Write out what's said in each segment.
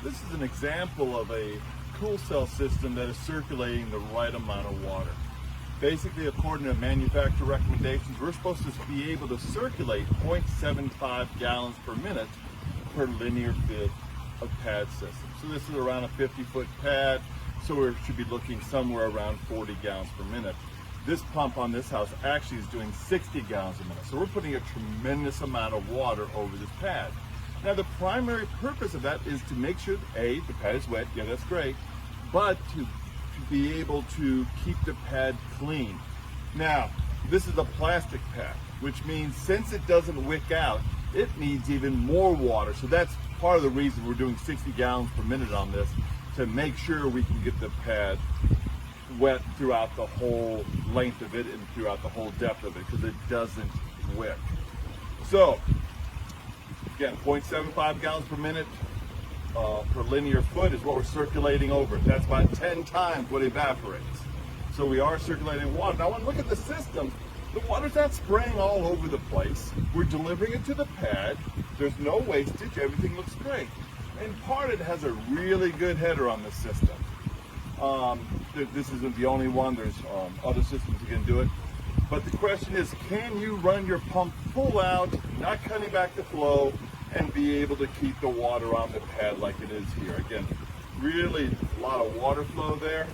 This is an example of a cool cell system that is circulating the right amount of water. Basically, according to manufacturer recommendations, we're supposed to be able to circulate 0.75 gallons per minute per linear foot of pad system. So this is around a 50-foot pad, so we should be looking somewhere around 40 gallons per minute. This pump on this house actually is doing 60 gallons a minute. So we're putting a tremendous amount of water over this pad. Now the primary purpose of that is to make sure that A, the pad is wet, yeah, that's great, but to be able to keep the pad clean. Now, this is a plastic pad, which means since it doesn't wick out, it needs even more water. So that's part of the reason we're doing 60 gallons per minute on this, to make sure we can get the pad wet throughout the whole length of it and throughout the whole depth of it, because it doesn't wick. So, again, 0.75 gallons per minute per linear foot is what we're circulating over. That's about 10 times what evaporates. So we are circulating water. Now, when I look at the system, the water's not spraying all over the place. We're delivering it to the pad. There's no wastage. Everything looks great. And part of it has a really good header on the system. This isn't the only one. There's other systems that can do it. But the question is, can you run your pump full out, not cutting back the flow, and be able to keep the water on the pad like it is here? Again, really a lot of water flow there.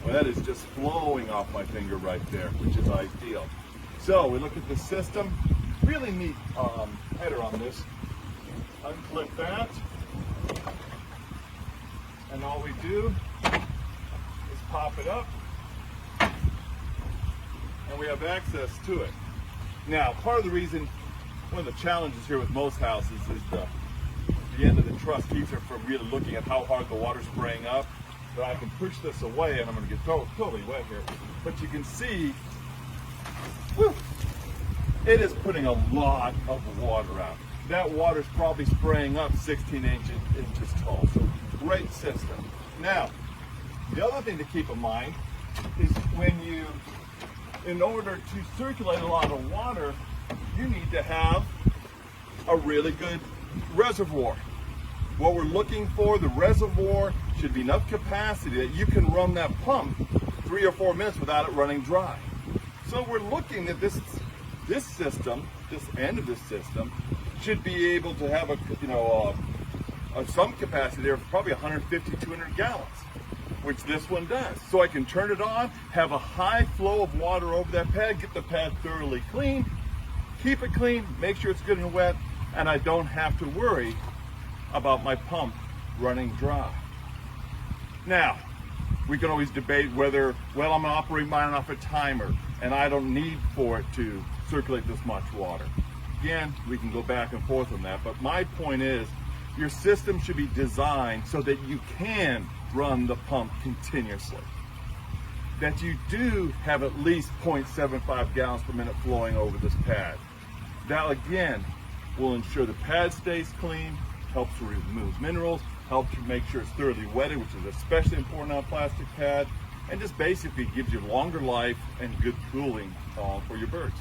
Well, that is just flowing off my finger right there, which is ideal. So we look at the system. Really neat header on this. Unclip that. And all we do is pop it up. And we have access to it. Now, part of the reason, one of the challenges here with most houses is the end of the truss keeps it from really looking at how hard the water's spraying up. But I can push this away, and I'm going to get totally wet here. But you can see, whew, it is putting a lot of water out. That water's probably spraying up 16 inches tall. So great system. Now, the other thing to keep in mind is in order to circulate a lot of water, you need to have a really good reservoir. What we're looking for, the reservoir should be enough capacity that you can run that pump 3 or 4 minutes without it running dry. So we're looking at this system, this end of this system, should be able to have some capacity there, probably 150, 200 gallons, which this one does. So I can turn it on, have a high flow of water over that pad, get the pad thoroughly clean, keep it clean, make sure it's good and wet, and I don't have to worry about my pump running dry. Now, we can always debate whether, well, I'm gonna operate mine off a timer and I don't need for it to circulate this much water. Again, we can go back and forth on that, but my point is, your system should be designed so that you can run the pump continuously. That you do have at least 0.75 gallons per minute flowing over this pad. That again will ensure the pad stays clean, helps to remove minerals, helps to make sure it's thoroughly wetted, which is especially important on a plastic pad, and just basically gives you longer life and good cooling for your birds.